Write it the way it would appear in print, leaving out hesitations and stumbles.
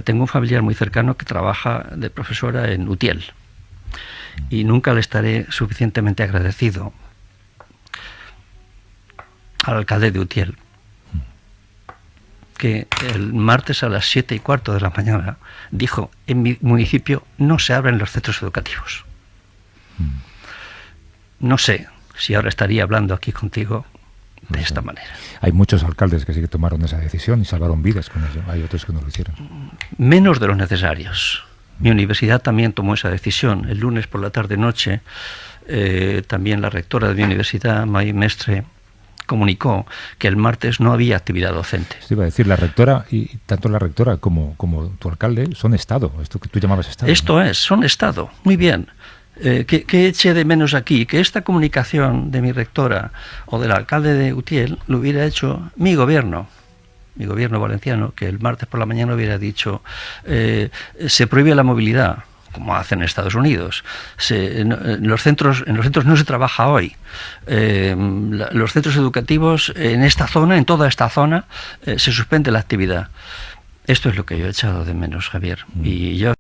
Tengo un familiar muy cercano que trabaja de profesora en Utiel y nunca le estaré suficientemente agradecido al alcalde de Utiel, que el martes a las 7:15 de la mañana dijo: en mi municipio no se abren los centros educativos. No sé si ahora estaría hablando aquí contigo de esta manera. Hay muchos alcaldes que sí que tomaron esa decisión y salvaron vidas con ello. Hay otros que no lo hicieron. Menos de los necesarios. Mi universidad también tomó esa decisión. El lunes por la tarde-noche, también la rectora de mi universidad, May Mestre, comunicó que el martes no había actividad docente. Se iba a decir, la rectora, y tanto la rectora como tu alcalde son Estado, esto que tú llamabas Estado. Esto, ¿no? Son Estado. Muy bien. ¿Qué eché de menos aquí? Que esta comunicación de mi rectora o del alcalde de Utiel lo hubiera hecho mi gobierno valenciano, que el martes por la mañana hubiera dicho: se prohíbe la movilidad, como hacen en Estados Unidos. En los centros no se trabaja hoy. Los centros educativos en esta zona, en toda esta zona, se suspende la actividad. Esto es lo que yo he echado de menos, Javier. Y yo